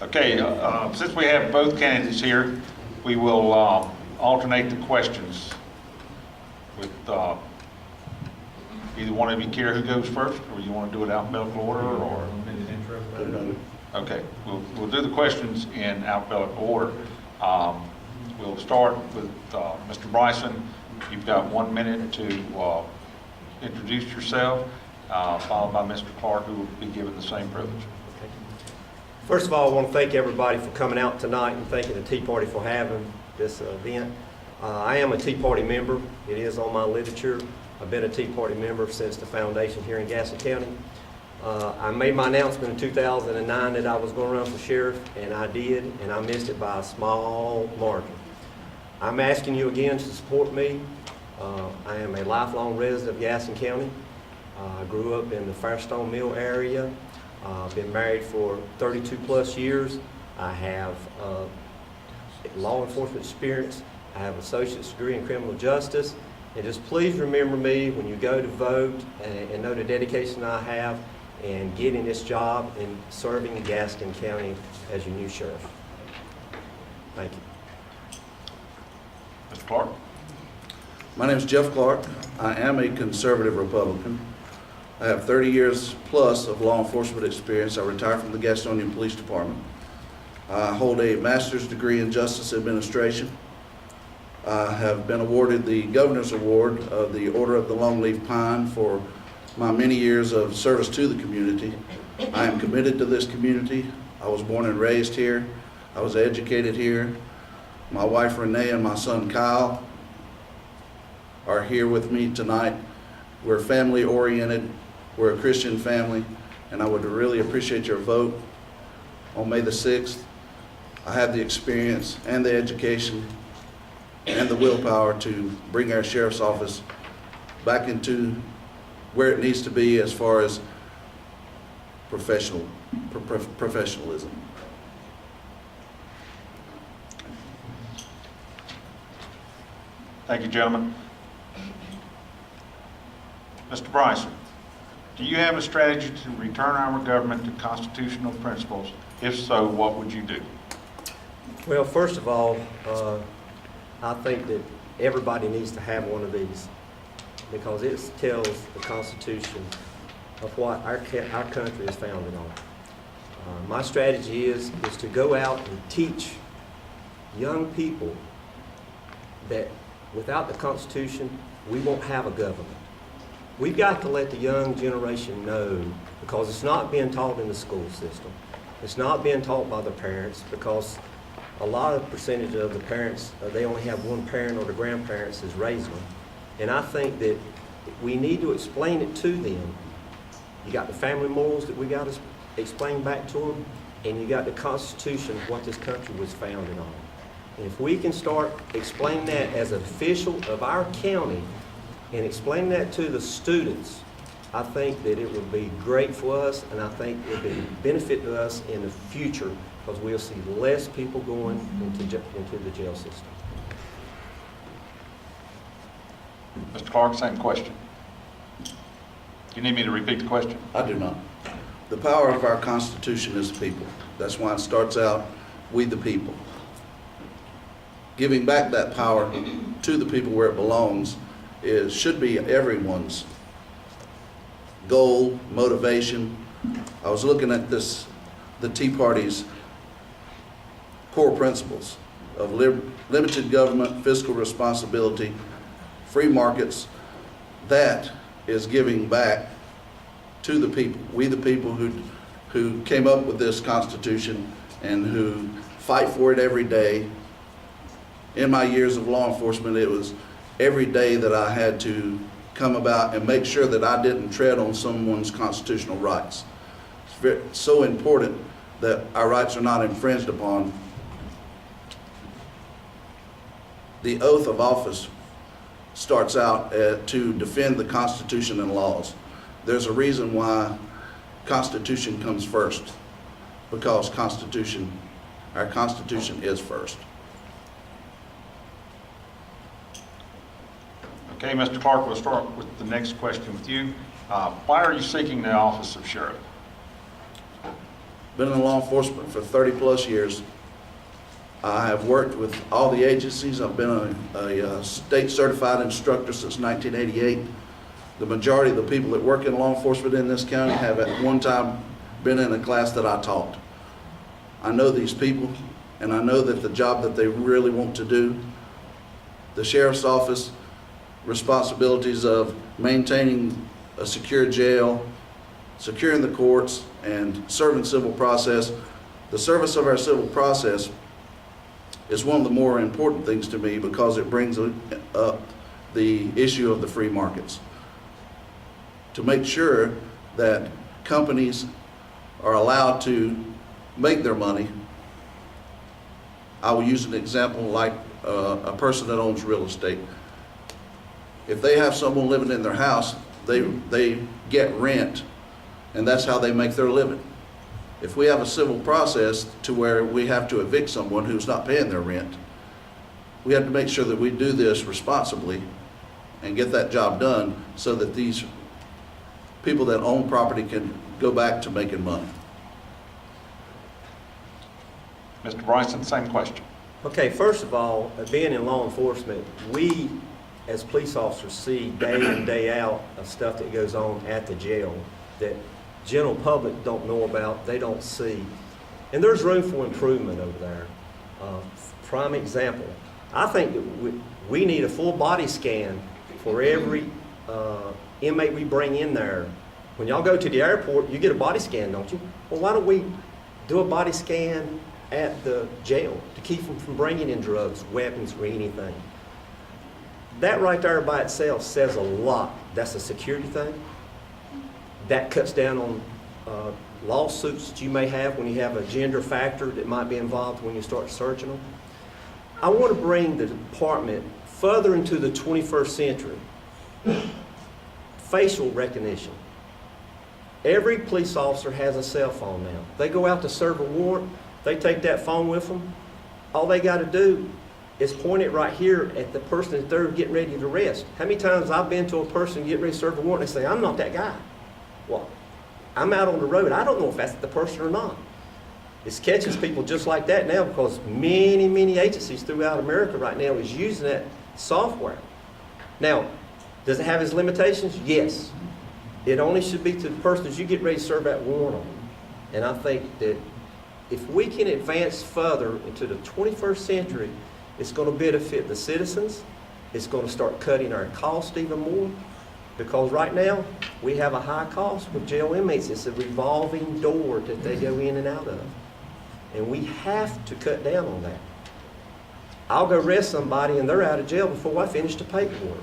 Okay, since we have both candidates here, we will alternate the questions with either one of you care who goes first, or you want to do it alphabetical order, or? Okay, we'll do the questions in alphabetical order. We'll start with Mr. Bryson. You've got 1 minute to introduce yourself, followed by Mr. Clark, who will be given the same privilege. First of all, I want to thank everybody for coming out tonight and thanking the Tea Party for having this event. I am a Tea Party member. It is on my literature. I've been a Tea Party member since the foundation here in Gaston County. I made my announcement in 2009 that I was going to run for sheriff, and I did, and I missed it by a small margin. I'm asking you again to support me. I am a lifelong resident of Gaston County. I grew up in the Firestone Mill area. Been married for 32 plus years. I have law enforcement experience. I have an associate's degree in criminal justice. And just please remember me when you go to vote, and know the dedication I have in getting this job and serving in Gaston County as your new sheriff. Thank you. Mr. Clark. My name is Jeff Clark. I am a conservative Republican. I have 30 years plus of law enforcement experience. I retired from the Gastonian Police Department. I hold a master's degree in justice administration. I have been awarded the Governor's Award of the Order of the Longleaf Pine for my many years of service to the community. I am committed to this community. I was born and raised here. I was educated here. My wife Renee and my son Kyle are here with me tonight. We're family oriented. We're a Christian family, and I would really appreciate your vote on May the 6th. I have the experience and the education and the willpower to bring our sheriff's office back into where it needs to be as far as professionalism. Thank you, gentlemen. Mr. Bryson, do you have a strategy to return our government to constitutional principles? If so, what would you do? Well, first of all, I think that everybody needs to have one of these, because it tells the Constitution of what our country is founded on. My strategy is to go out and teach young people that without the Constitution, we won't have a government. We've got to let the young generation know, because it's not being taught in the school system. It's not being taught by the parents, because a lot of percentage of the parents, they only have one parent or the grandparents is raising them. And I think that we need to explain it to them. You got the family morals that we got to explain back to them, and you got the Constitution, what this country was founded on. And if we can start explaining that as an official of our county and explain that to the students, I think that it would be great for us, and I think it would be a benefit to us in the future, because we'll see less people going into the jail system. Mr. Clark, same question. You need me to repeat the question? I do not. The power of our Constitution is the people. That's why it starts out, we the people. Giving back that power to the people where it belongs should be everyone's goal, motivation. I was looking at the Tea Party's core principles of limited government, fiscal responsibility, free markets. That is giving back to the people. We the people who came up with this Constitution and who fight for it every day. In my years of law enforcement, it was every day that I had to come about and make sure that I didn't tread on someone's constitutional rights. It's so important that our rights are not infringed upon. The oath of office starts out to defend the Constitution and laws. There's a reason why Constitution comes first, because our Constitution is first. Okay, Mr. Clark, we'll start with the next question with you. Why are you seeking the office of sheriff? Been in law enforcement for 30-plus years. I have worked with all the agencies. I've been a state-certified instructor since 1988. The majority of the people that work in law enforcement in this county have at one time been in a class that I taught. I know these people, and I know that the job that they really want to do, the sheriff's office, responsibilities of maintaining a secure jail, securing the courts, and serving civil process. The service of our civil process is one of the more important things to me because it brings up the issue of the free markets. To make sure that companies are allowed to make their money, I will use an example like a person that owns real estate. If they have someone living in their house, they get rent, and that's how they make their living. If we have a civil process to where we have to evict someone who's not paying their rent, we have to make sure that we do this responsibly and get that job done so that these people that own property can go back to making money. Mr. Bryson, same question. Okay, first of all, being in law enforcement, we as police officers see day in, day out of stuff that goes on at the jail that general public don't know about, they don't see. And there's room for improvement over there. Prime example, I think that we need a full body scan for every inmate we bring in there. When y'all go to the airport, you get a body scan, don't you? Well, why don't we do a body scan at the jail to keep them from bringing in drugs, weapons, or anything? That right there by itself says a lot. That's a security thing. That cuts down on lawsuits that you may have when you have a gender factor that might be involved when you start searching them. I want to bring the department further into the 21st century. Facial recognition. Every police officer has a cell phone now. They go out to serve a warrant, they take that phone with them. All they got to do is point it right here at the person that they're getting ready to arrest. How many times I've been to a person getting ready to serve a warrant and they say, I'm not that guy. Well, I'm out on the road. I don't know if that's the person or not. It catches people just like that now because many, many agencies throughout America right now is using that software. Now, does it have its limitations? Yes. It only should be to the person that you get ready to serve that warrant on. And I think that if we can advance further into the 21st century, it's going to benefit the citizens. It's going to start cutting our cost even more. Because right now, we have a high cost with jail inmates. It's a revolving door that they go in and out of. And we have to cut down on that. I'll go arrest somebody and they're out of jail before I finish the paperwork.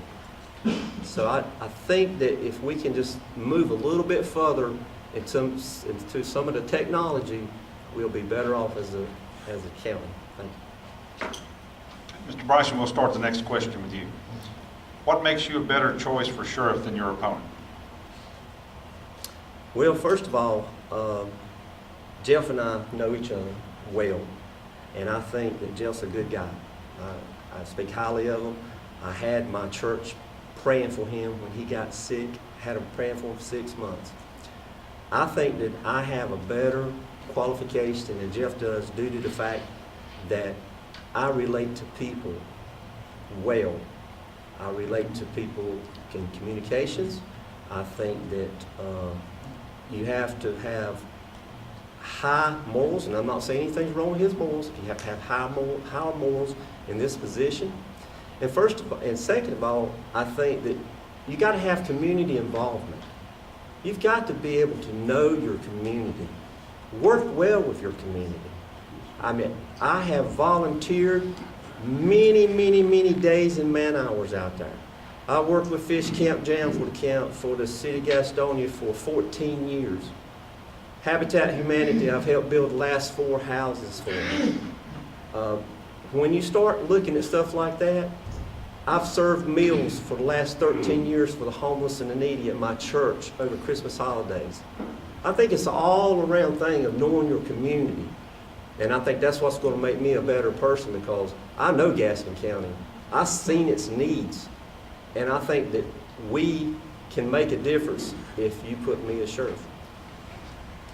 So I think that if we can just move a little bit further into some of the technology, we'll be better off as a county. Thank you. Mr. Bryson, we'll start the next question with you. What makes you a better choice for sheriff than your opponent? Well, first of all, Jeff and I know each other well, and I think that Jeff's a good guy. I speak highly of him. I had my church praying for him when he got sick, had him praying for him for 6 months. I think that I have a better qualification than Jeff does due to the fact that I relate to people well. I relate to people in communications. I think that you have to have high morals, and I'm not saying anything's wrong with his morals. You have to have high morals in this position. And first of all, and second of all, I think that you got to have community involvement. You've got to be able to know your community, work well with your community. I mean, I have volunteered many days and man hours out there. I worked with Fish Camp Jam for the city of Gastonia for 14 years. Habitat Humanity, I've helped build the last 4 houses for them. When you start looking at stuff like that, I've served meals for the last 13 years for the homeless and the needy at my church over Christmas holidays. I think it's an all-around thing of knowing your community. And I think that's what's going to make me a better person because I know Gaston County. I've seen its needs. And I think that we can make a difference if you put me as sheriff.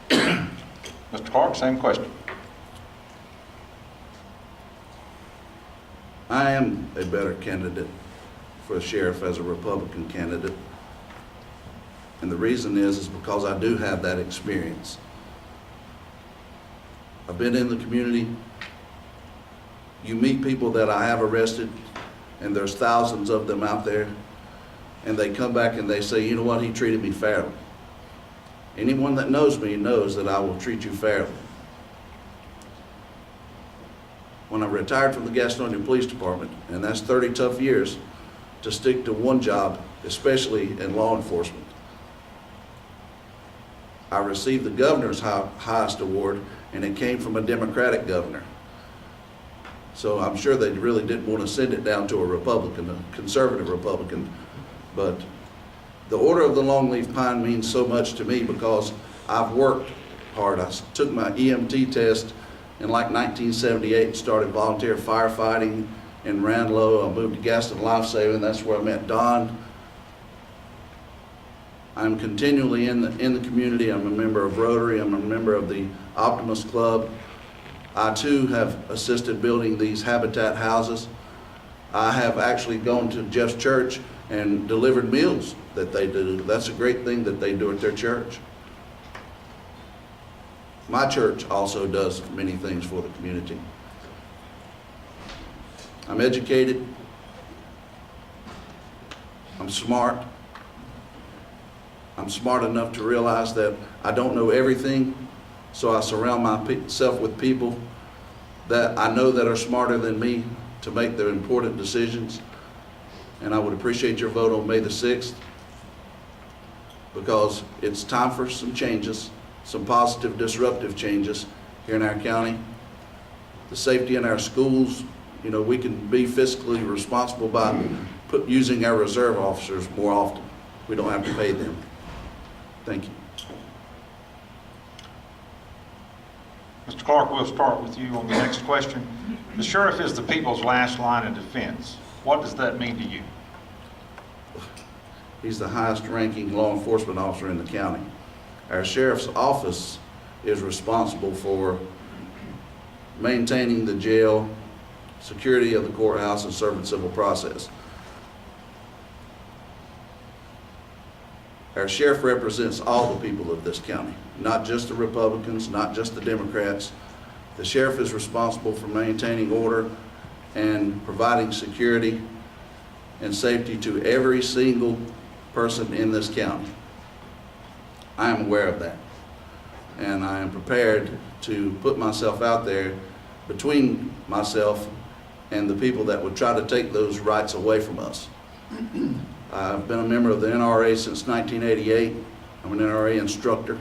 Mr. Clark, same question. I am a better candidate for sheriff as a Republican candidate. And the reason is because I do have that experience. I've been in the community. You meet people that I have arrested, and there's thousands of them out there, and they come back and they say, you know what, he treated me fairly. Anyone that knows me knows that I will treat you fairly. When I retired from the Gastonia Police Department, and that's 30 tough years to stick to one job, especially in law enforcement, I received the governor's highest award, and it came from a Democratic governor. So I'm sure they really didn't want to send it down to a Republican, a conservative Republican. But the Order of the Longleaf Pine means so much to me because I've worked hard. I took my EMT test in like 1978 and started volunteer firefighting in Randlow. I moved to Gaston Life Saving. That's where I met Don. I'm continually in the community. I'm a member of Rotary. I'm a member of the Optimist Club. I too have assisted building these habitat houses. I have actually gone to Jeff's church and delivered meals that they do. That's a great thing that they do at their church. My church also does many things for the community. I'm educated. I'm smart. I'm smart enough to realize that I don't know everything, so I surround myself with people that I know that are smarter than me to make the important decisions. And I would appreciate your vote on May the 6th, because it's time for some changes, some positive, disruptive changes here in our county. The safety in our schools, you know, we can be fiscally responsible by using our reserve officers more often. We don't have to pay them. Thank you. Mr. Clark, we'll start with you on the next question. The sheriff is the people's last line of defense. What does that mean to you? He's the highest ranking law enforcement officer in the county. Our sheriff's office is responsible for maintaining the jail, security of the courthouse, and serving civil process. Our sheriff represents all the people of this county, not just the Republicans, not just the Democrats. The sheriff is responsible for maintaining order and providing security and safety to every single person in this county. I am aware of that, and I am prepared to put myself out there between myself and the people that would try to take those rights away from us. I've been a member of the NRA since 1988. I'm an NRA instructor.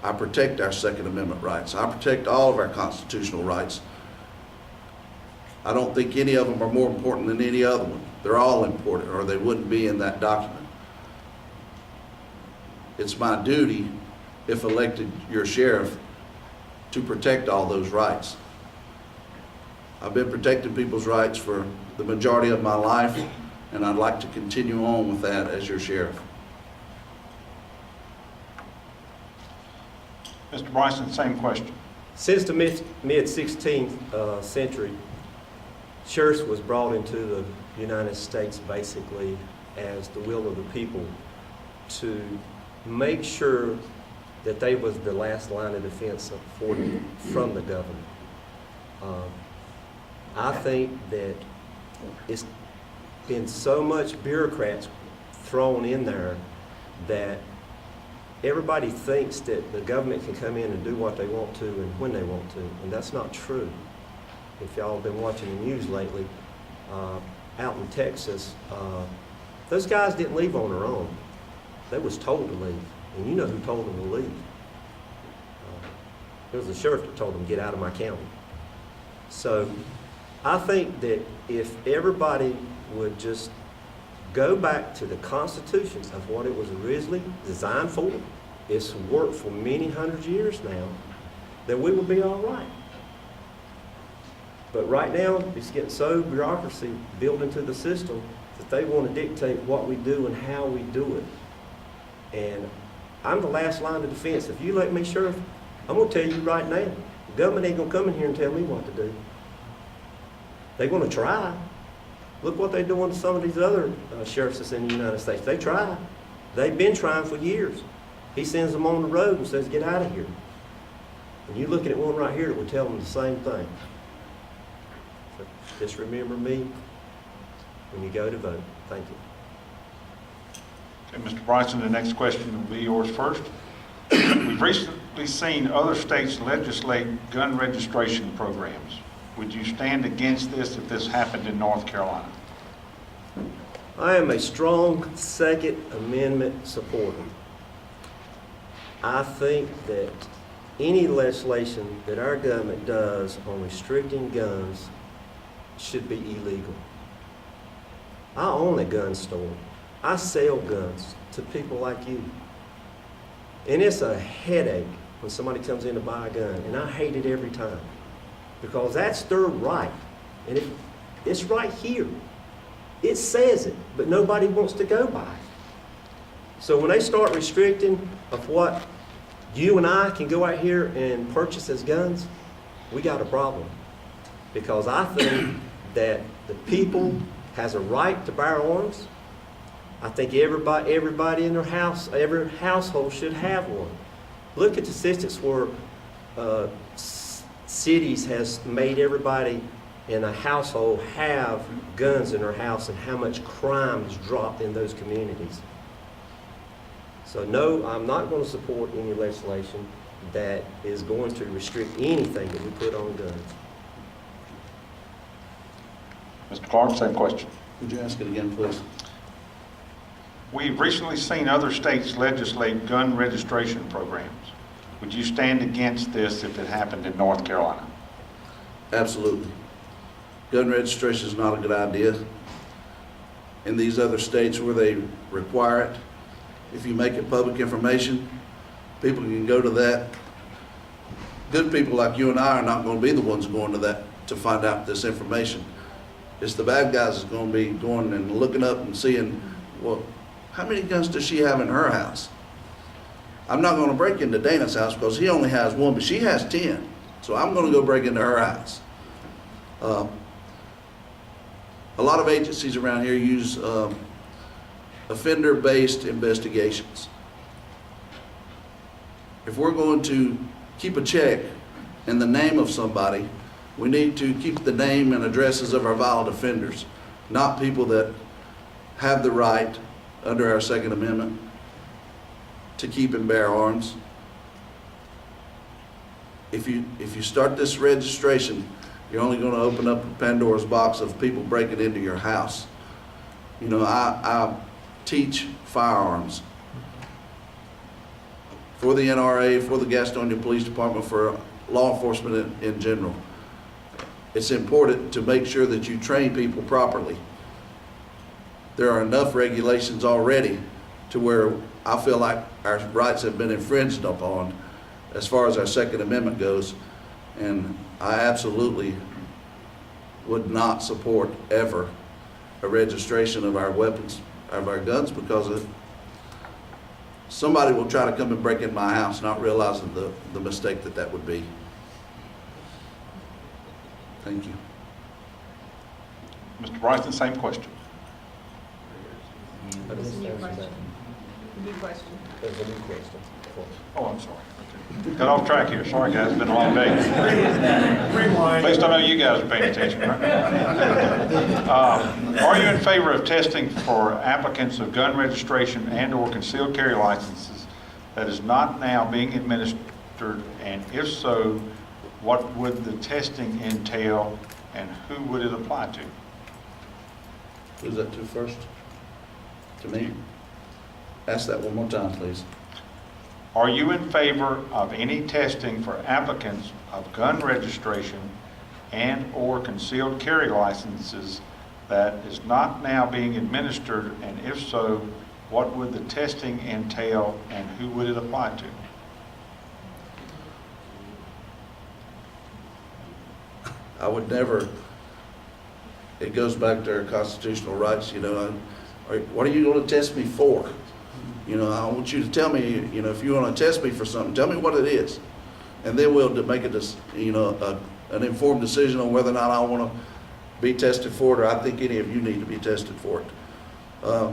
I protect our Second Amendment rights. I protect all of our constitutional rights. I don't think any of them are more important than any other one. They're all important, or they wouldn't be in that document. It's my duty, if elected your sheriff, to protect all those rights. I've been protecting people's rights for the majority of my life, and I'd like to continue on with that as your sheriff. Mr. Bryson, same question. Since the mid-16th century, sheriffs was brought into the United States basically as the will of the people to make sure that they was the last line of defense from the government. I think that it's been so much bureaucrats thrown in there that everybody thinks that the government can come in and do what they want to and when they want to, and that's not true. If y'all have been watching the news lately, out in Texas, those guys didn't leave on their own. They was told to leave, and you know who told them to leave. It was the sheriff that told them, get out of my county. So I think that if everybody would just go back to the Constitution of what it was originally designed for, it's worked for many hundred years now, then we would be all right. But right now, it's getting so bureaucracy built into the system that they want to dictate what we do and how we do it. And I'm the last line of defense. If you let me, Sheriff, I'm going to tell you right now, the government ain't going to come in here and tell me what to do. They're going to try. Look what they're doing to some of these other sheriffs that's in the United States. They try. They've been trying for years. He sends them on the road and says, get out of here. And you're looking at one right here that would tell them the same thing. So just remember me when you go to vote. Thank you. Okay, Mr. Bryson, the next question will be yours first. We've recently seen other states legislate gun registration programs. Would you stand against this if this happened in North Carolina? I am a strong Second Amendment supporter. I think that any legislation that our government does on restricting guns should be illegal. I own a gun store. I sell guns to people like you. And it's a headache when somebody comes in to buy a gun, and I hate it every time because that's their right. And it's right here. It says it, but nobody wants to go by it. So when they start restricting of what you and I can go out here and purchase as guns, we got a problem. Because I think that the people has a right to bear arms. I think everybody in their house, every household should have one. Look at the statistics where cities has made everybody in a household have guns in their house and how much crime has dropped in those communities. So no, I'm not going to support any legislation that is going to restrict anything that we put on guns. Mr. Clark, same question. Would you ask it again, please? We've recently seen other states legislate gun registration programs. Would you stand against this if it happened in North Carolina? Absolutely. Gun registration is not a good idea. In these other states where they require it, if you make it public information, people can go to that. Good people like you and I are not going to be the ones going to that to find out this information. It's the bad guys that's going to be going and looking up and seeing, well, how many guns does she have in her house? I'm not going to break into Dana's house because he only has one, but she has 10. So I'm going to go break into her house. A lot of agencies around here use offender-based investigations. If we're going to keep a check in the name of somebody, we need to keep the name and addresses of our violent offenders, not people that have the right under our Second Amendment to keep and bear arms. If you start this registration, you're only going to open up Pandora's box of people breaking into your house. You know, I teach firearms for the NRA, for the Gaston Police Department, for law enforcement in general. It's important to make sure that you train people properly. There are enough regulations already to where I feel like our rights have been infringed upon as far as our Second Amendment goes, and I absolutely would not support ever a registration of our weapons, of our guns, because somebody will try to come and break in my house not realizing the mistake that would be. Thank you. Mr. Bryson, same question. That's a new question. New question. There's a new question. Oh, I'm sorry. Okay. Got off track here. Sorry, guys. It's been a long day. At least I know you guys are paying attention, right? Are you in favor of testing for applicants of gun registration and/or concealed carry licenses that is not now being administered? And if so, what would the testing entail and who would it apply to? Who's that to first? To me? Ask that one more time, please. Are you in favor of any testing for applicants of gun registration and/or concealed carry licenses that is not now being administered? And if so, what would the testing entail and who would it apply to? I would never it goes back to our constitutional rights, you know. What are you going to test me for? You know, I want you to tell me, you know, if you want to test me for something, tell me what it is. And then we'll make an informed decision on whether or not I want to be tested for it, or I think any of you need to be tested for it.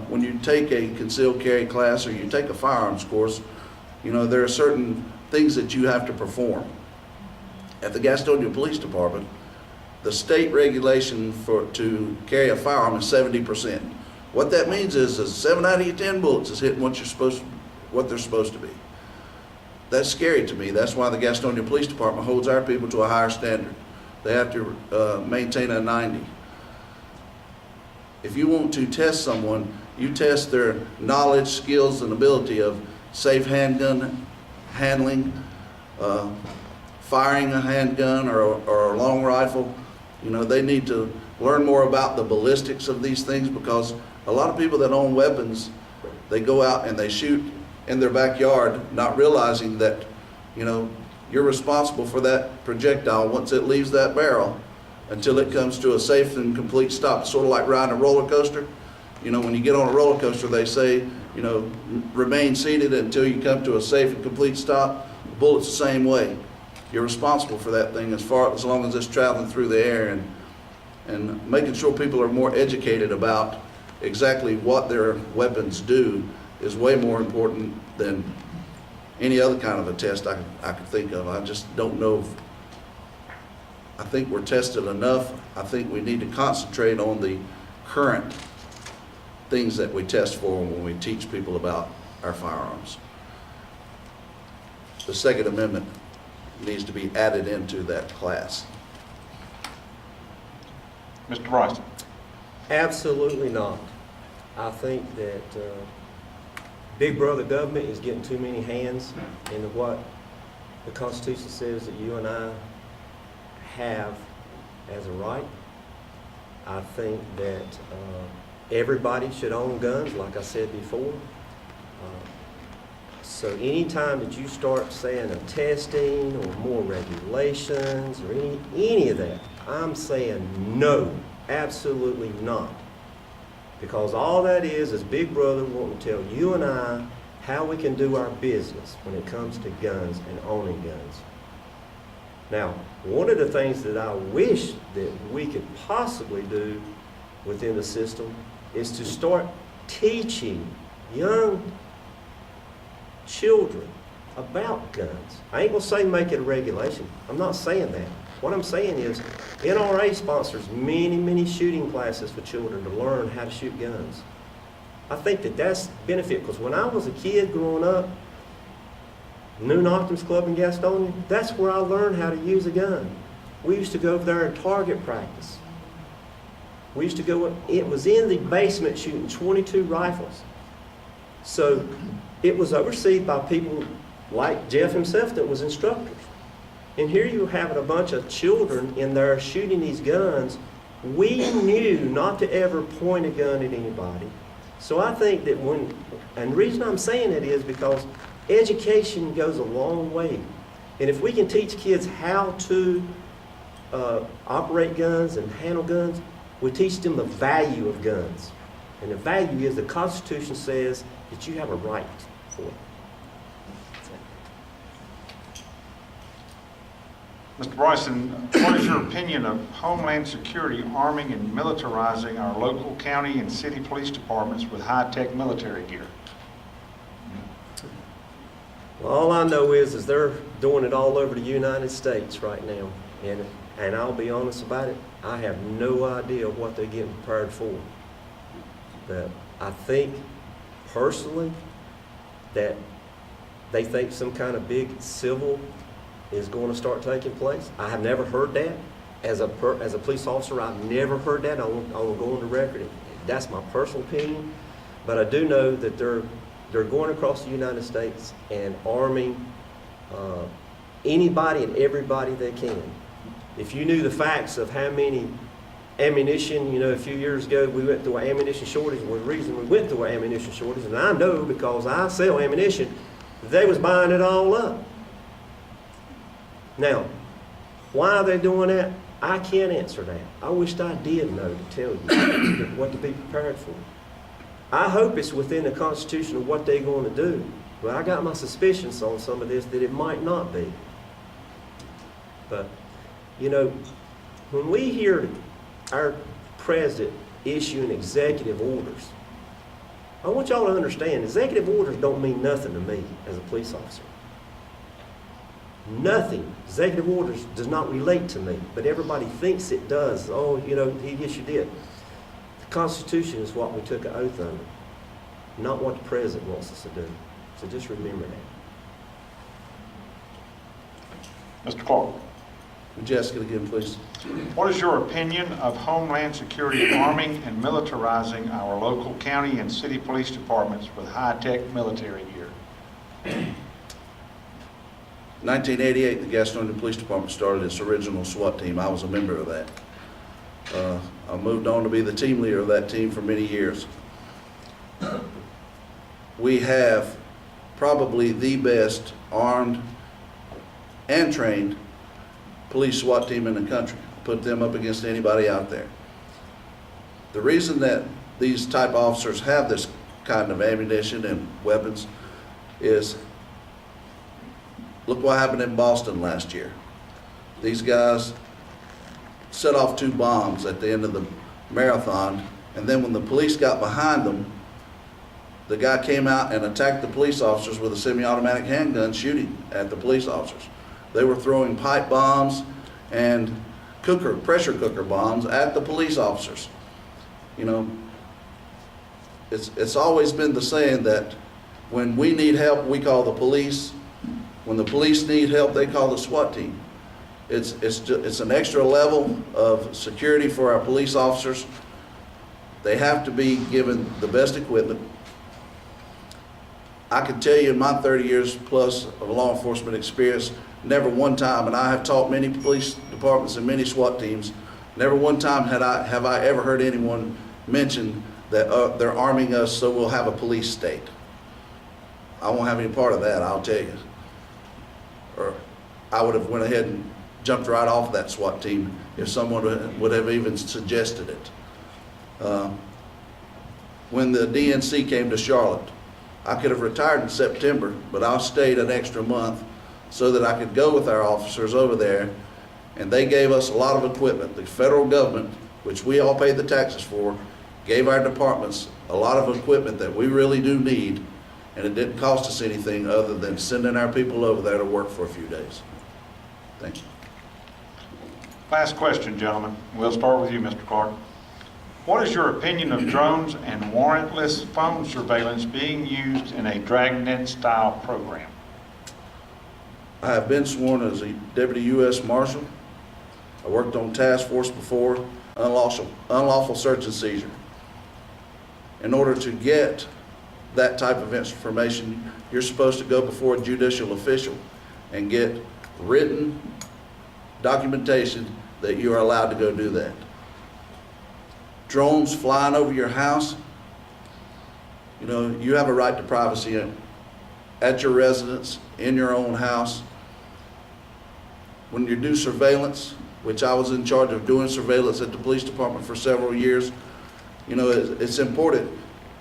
When you take a concealed carry class or you take a firearms course, you know, there are certain things that you have to perform. At the Gastonia Police Department, the state regulation to carry a firearm is 70%. What that means is 7 out of your 10 bullets is hitting what they're supposed to be. That's scary to me. That's why the Gastonia Police Department holds our people to a higher standard. They have to maintain a 90. If you want to test someone, you test their knowledge, skills, and ability of safe handgun handling, firing a handgun or a long rifle. You know, they need to learn more about the ballistics of these things, because a lot of people that own weapons, they go out and they shoot in their backyard, not realizing that, you know, you're responsible for that projectile once it leaves that barrel until it comes to a safe and complete stop. It's sort of like riding a roller coaster. You know, when you get on a roller coaster, they say, you know, remain seated until you come to a safe and complete stop. The bullet's the same way. You're responsible for that thing as long as it's traveling through the air, and making sure people are more educated about exactly what their weapons do is way more important than any other kind of a test I could think of. I just don't know I think we're tested enough. I think we need to concentrate on the current things that we test for when we teach people about our firearms. The Second Amendment needs to be added into that class. Mr. Bryson. Absolutely not. I think that big brother government is getting too many hands into what the Constitution says that you and I have as a right. I think that everybody should own guns, like I said before. So anytime that you start saying of testing or more regulations or any of that, I'm saying no, absolutely not. Because all that is Big Brother wanting to tell you and I how we can do our business when it comes to guns and owning guns. Now, one of the things that I wish that we could possibly do within the system is to start teaching young children about guns. I ain't gonna say make it a regulation. I'm not saying that. What I'm saying is NRA sponsors many shooting classes for children to learn how to shoot guns. I think that that's benefit, because when I was a kid growing up, Noon Optimus Club in Gastonia, that's where I learned how to use a gun. We used to go over there and target practice. We used to go, it was in the basement shooting 22 rifles. So it was overseen by people like Jeff himself that was instructors. And here you have a bunch of children in there shooting these guns. We knew not to ever point a gun at anybody. So I think that and the reason I'm saying that is because education goes a long way. And if we can teach kids how to operate guns and handle guns, we teach them the value of guns. And the value is the Constitution says that you have a right for it. Mr. Bryson, what is your opinion of Homeland Security arming and militarizing our local county and city police departments with high-tech military gear? Well, all I know is they're doing it all over the United States right now. And I'll be honest about it, I have no idea what they're getting prepared for. But I think, personally, that they think some kind of big civil is going to start taking place. I have never heard that. As a police officer, I've never heard that. I will go on the record. That's my personal opinion. But I do know that they're going across the United States and arming anybody and everybody they can. If you knew the facts of how many ammunition, a few years ago we went through an ammunition shortage. Well, the reason we went through an ammunition shortage, and I know because I sell ammunition, they was buying it all up. Now, why are they doing that? I can't answer that. I wished I did know to tell you what to be prepared for. I hope it's within the Constitution of what they're going to do. But I got my suspicions on some of this that it might not be. But, you know, when we hear our president issuing executive orders, I want y'all to understand, executive orders don't mean nothing to me as a police officer. Nothing. Executive orders does not relate to me, but everybody thinks it does. Oh, you know, yes, you did. The Constitution is what we took an oath under, not what the president wants us to do. So just remember that. Mr. Clark, Would you ask it again, please? what is your opinion of Homeland Security arming and militarizing our local county and city police departments with high-tech military gear? 1988, the Gastonia Police Department started its original SWAT team. I was a member of that. I moved on to be the team leader of that team for many years. We have probably the best armed and trained police SWAT team in the country. Put them up against anybody out there. The reason that these type of officers have this kind of ammunition and weapons is, look what happened in Boston last year. These guys set off 2 bombs at the end of the marathon, and then when the police got behind them, the guy came out and attacked the police officers with a semi-automatic handgun, shooting at the police officers. They were throwing pipe bombs and pressure cooker bombs at the police officers. You know, it's always been the saying that when we need help, we call the police. When the police need help, they call the SWAT team. It's an extra level of security for our police officers. They have to be given the best equipment. I can tell you in my 30 years plus of law enforcement experience, never one time, and I have taught many police departments and many SWAT teams, never one time have I ever heard anyone mention that they're arming us so we'll have a police state. I won't have any part of that, I'll tell you. Or I would have went ahead and jumped right off that SWAT team if someone would have even suggested it. When the DNC came to Charlotte, I could have retired in September, but I stayed an extra month so that I could go with our officers over there, and they gave us a lot of equipment. The federal government, which we all pay the taxes for, gave our departments a lot of equipment that we really do need, and it didn't cost us anything other than sending our people over there to work for a few days. Thank you. Last question, gentlemen. We'll start with you, Mr. Clark. What is your opinion of drones and warrantless phone surveillance being used in a dragnet-style program? I have been sworn as a Deputy U.S. Marshal. I worked on task force before, unlawful search and seizure. In order to get that type of information, you're supposed to go before a judicial official and get written documentation that you are allowed to go do that. Drones flying over your house, you know, you have a right to privacy at your residence, in your own house. When you do surveillance, which I was in charge of doing surveillance at the police department for several years, you know, it's important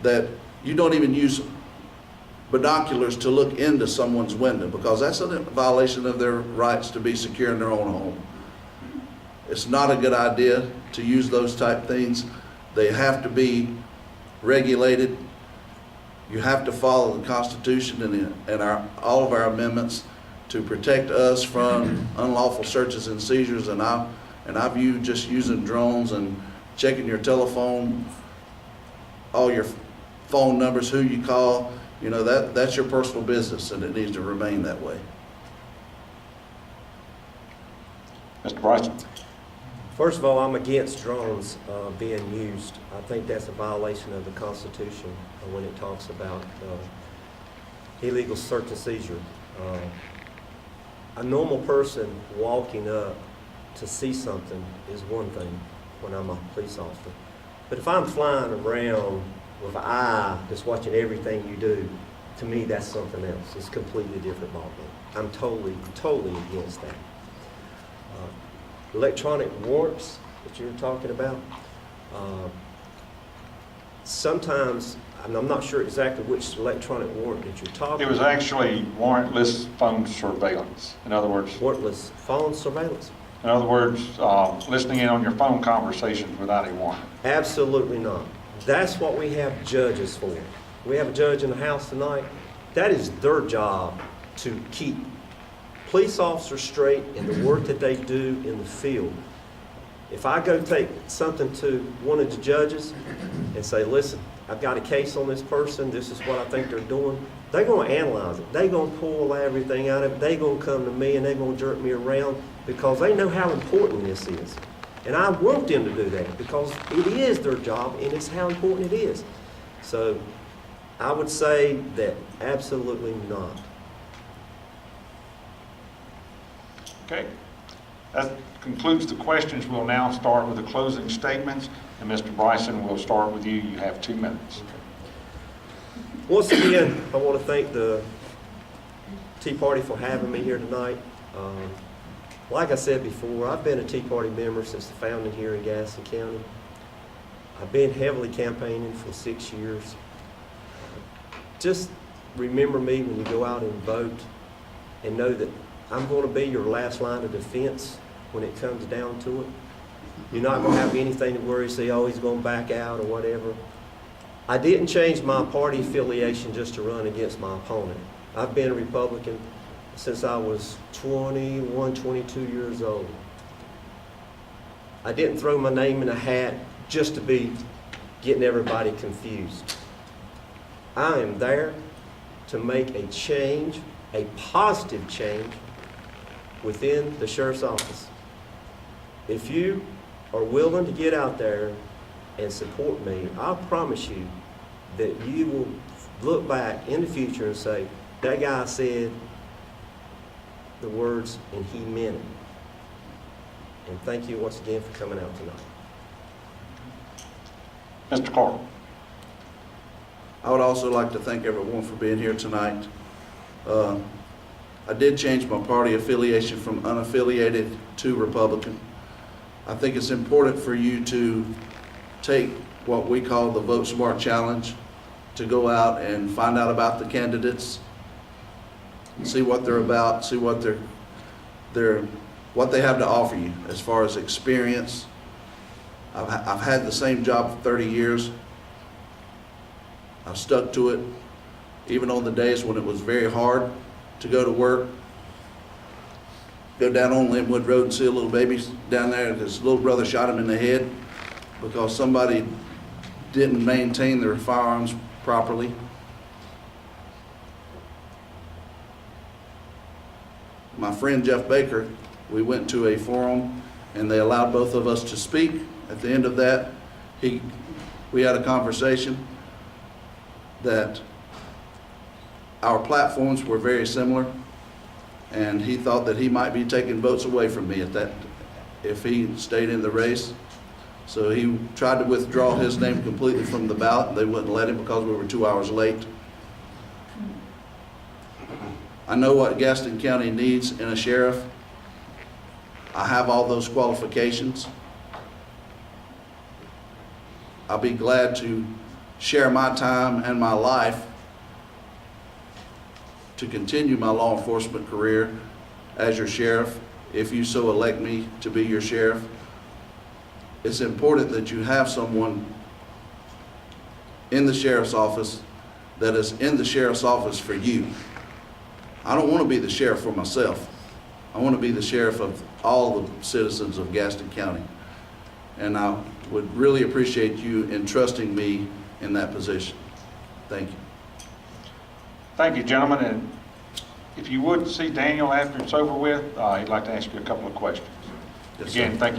that you don't even use binoculars to look into someone's window, because that's a violation of their rights to be secure in their own home. It's not a good idea to use those type things. They have to be regulated. You have to follow the Constitution and all of our amendments to protect us from unlawful searches and seizures. And I view just using drones and checking your telephone, all your phone numbers, who you call, you know, that's your personal business, and it needs to remain that way. Mr. Bryson. First of all, I'm against drones being used. I think that's a violation of the Constitution when it talks about illegal search and seizure. A normal person walking up to see something is one thing when I'm a police officer. But if I'm flying around with an eye that's watching everything you do, to me that's something else. It's a completely different ballgame. I'm totally against that. electronic warrants that you were talking about, sometimes, and I'm not sure exactly which electronic warrant that you're talking It was about. actually warrantless phone surveillance. In other words, Warrantless phone surveillance? listening in on your phone conversations without a warrant. Absolutely not. That's what we have judges for. We have a judge in the House tonight. That is their job, to keep police officers straight in the work that they do in the field. If I go take something to one of the judges and say, listen, I've got a case on this person, this is what I think they're doing, they're going to analyze it. They're going to pull everything out of it. They're going to come to me and they're going to jerk me around because they know how important this is. And I want them to do that because it is their job and it's how important it is. So I would say that absolutely not. Okay. That concludes the questions. We'll now start with the closing statements. And Mr. Bryson, we'll start with you. You have 2 minutes. Once again, I want to thank the Tea Party for having me here tonight. Like I said before, I've been a Tea Party member since the founding here in Gaston County. I've been heavily campaigning for 6 years. Just remember me when you go out and vote and know that I'm going to be your last line of defense when it comes down to it. You're not going to have anything to worry, say, oh, he's going to back out or whatever. I didn't change my party affiliation just to run against my opponent. I've been a Republican since I was 21, 22 years old. I didn't throw my name in a hat just to be getting everybody confused. I am there to make a change, a positive change within the sheriff's office. If you are willing to get out there and support me, I promise you that you will look back in the future and say, that guy said the words and he meant it. And thank you once again for coming out tonight. Mr. Clark. I would also like to thank everyone for being here tonight. I did change my party affiliation from unaffiliated to Republican. I think it's important for you to take what we call the Vote Smart Challenge, to go out and find out about the candidates, see what they're about, see what what they have to offer you as far as experience. I've had the same job for 30 years. I've stuck to it, even on the days when it was very hard to go to work. Go down on Linwood Road and see a little baby down there. His little brother shot him in the head because somebody didn't maintain their firearms properly. My friend Jeff Baker, we went to a forum and they allowed both of us to speak. At the end of that, we had a conversation that our platforms were very similar, and he thought that he might be taking votes away from me at that if he stayed in the race. So he tried to withdraw his name completely from the ballot. They wouldn't let him because we were 2 hours late. I know what Gaston County needs in a sheriff. I have all those qualifications. I'll be glad to share my time and my life to continue my law enforcement career as your sheriff, if you so elect me to be your sheriff. It's important that you have someone in the sheriff's office that is in the sheriff's office for you. I don't want to be the sheriff for myself. I want to be the sheriff of all the citizens of Gaston County. And I would really appreciate you entrusting me in that position. Thank you. Thank you, gentlemen. And if you would see Daniel after it's over with, he'd like to ask you a couple of questions. Yes, Again, sir. thank you.